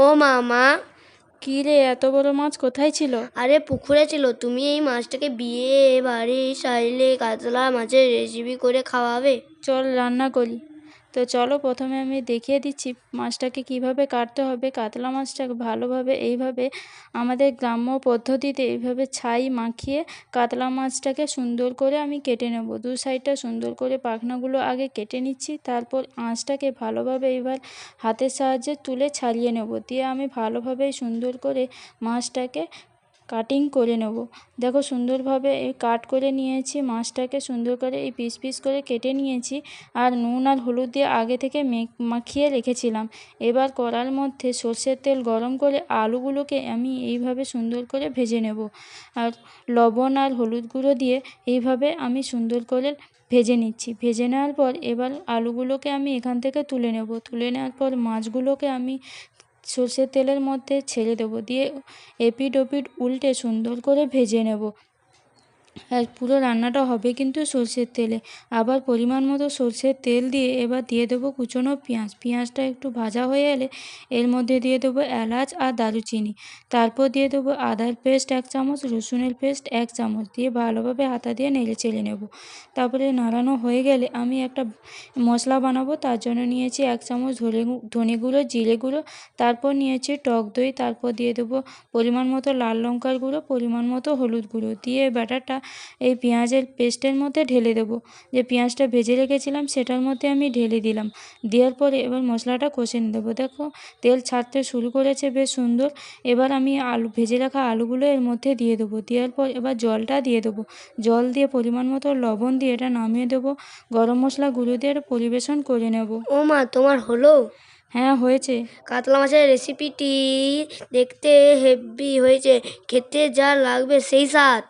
ও মামা, কি রে, এত বড় মাছ কোথায় ছিল? আরে পুকুরে ছিল। তুমি এই মাছটাকে বিয়ে বাড়ির স্টাইলে কাতলা মাছের রেসিপি করে খাওয়াবে? চল রান্না করি। তো চলো, প্রথমে আমি দেখিয়ে দিচ্ছি মাছটাকে কিভাবে কাটতে হবে। কাতলা মাছটাকে ভালোভাবে এইভাবে আমাদের গ্রাম্য পদ্ধতিতে এইভাবে ছাই মাখিয়ে কাতলা মাছটাকে সুন্দর করে আমি কেটে নেব। দু সাইডটা সুন্দর করে পাখনাগুলো আগে কেটে নিচ্ছি, তারপর আঁচটাকে ভালোভাবে এবার হাতের সাহায্যে তুলে ছাড়িয়ে নেব। দিয়ে আমি ভালোভাবে সুন্দর করে মাছটাকে কাটিং করে নেব। দেখো সুন্দরভাবে এই কাট করে নিয়েছি, মাছটাকে সুন্দর করে এই পিস পিস করে কেটে নিয়েছি। আর নুন আর হলুদ দিয়ে আগে থেকে মাখিয়ে রেখেছিলাম। এবার কড়ার মধ্যে সর্ষের তেল গরম করে আলুগুলোকে আমি এইভাবে সুন্দর করে ভেজে নেব। আর লবণ আর হলুদ গুঁড়ো দিয়ে এইভাবে আমি সুন্দর করে ভেজে নিচ্ছি। ভেজে নেওয়ার পর এবার আলুগুলোকে আমি এখান থেকে তুলে নেব। তুলে নেওয়ার পর মাছগুলোকে আমি সর্ষের তেলের মধ্যে ছেড়ে দেবো, দিয়ে এপিঠ ওপিঠ উল্টে সুন্দর করে ভেজে নেব। আর পুরো রান্নাটা হবে কিন্তু সর্ষের তেলে। আবার পরিমাণ মতো সর্ষের তেল দিয়ে এবার দিয়ে দেবো কুচনো পেঁয়াজ। পেঁয়াজটা একটু ভাজা হয়ে এলে এর মধ্যে দিয়ে দেবো এলাচ আর দারুচিনি। তারপর দিয়ে দেবো আদার পেস্ট 1 চামচ, রসুনের পেস্ট 1 চামচ দিয়ে ভালোভাবে হাতা দিয়ে নেড়ে চেড়ে নেব। তারপরে নাড়ানো হয়ে গেলে আমি একটা মশলা বানাবো, তার জন্য নিয়েছি 1 চামচ ধনে গুঁড়ো, জিরে গুঁড়ো, তারপর নিয়েছি টক দই, তারপর দিয়ে দেবো পরিমাণ মতো লাল লঙ্কার গুঁড়ো, পরিমাণ মতো হলুদ গুঁড়ো দিয়ে ব্যাটারটা এই পেঁয়াজের পেস্টের মধ্যে ঢেলে দেবো। যে পেঁয়াজটা ভেজে রেখেছিলাম সেটার মধ্যে আমি ঢেলে দিলাম। দেওয়ার পরে এবার মশলাটা কষে দেবো। দেখো তেল ছাড়তে শুরু করেছে বেশ সুন্দর। এবার আমি ভেজে রাখা আলুগুলো এর মধ্যে দিয়ে দেবো। দেওয়ার পর এবার জলটা দিয়ে দেবো। জল দিয়ে পরিমাণ মতো লবণ দিয়ে এটা নামিয়ে দেবো। গরম মশলা গুঁড়ো দিয়ে এটা পরিবেশন করে নেব। ও মা, তোমার হলো? হ্যাঁ, হয়েছে। কাতলা মাছের রেসিপিটি দেখতে হেভি হয়েছে, খেতে যা লাগবে সেই স্বাদ।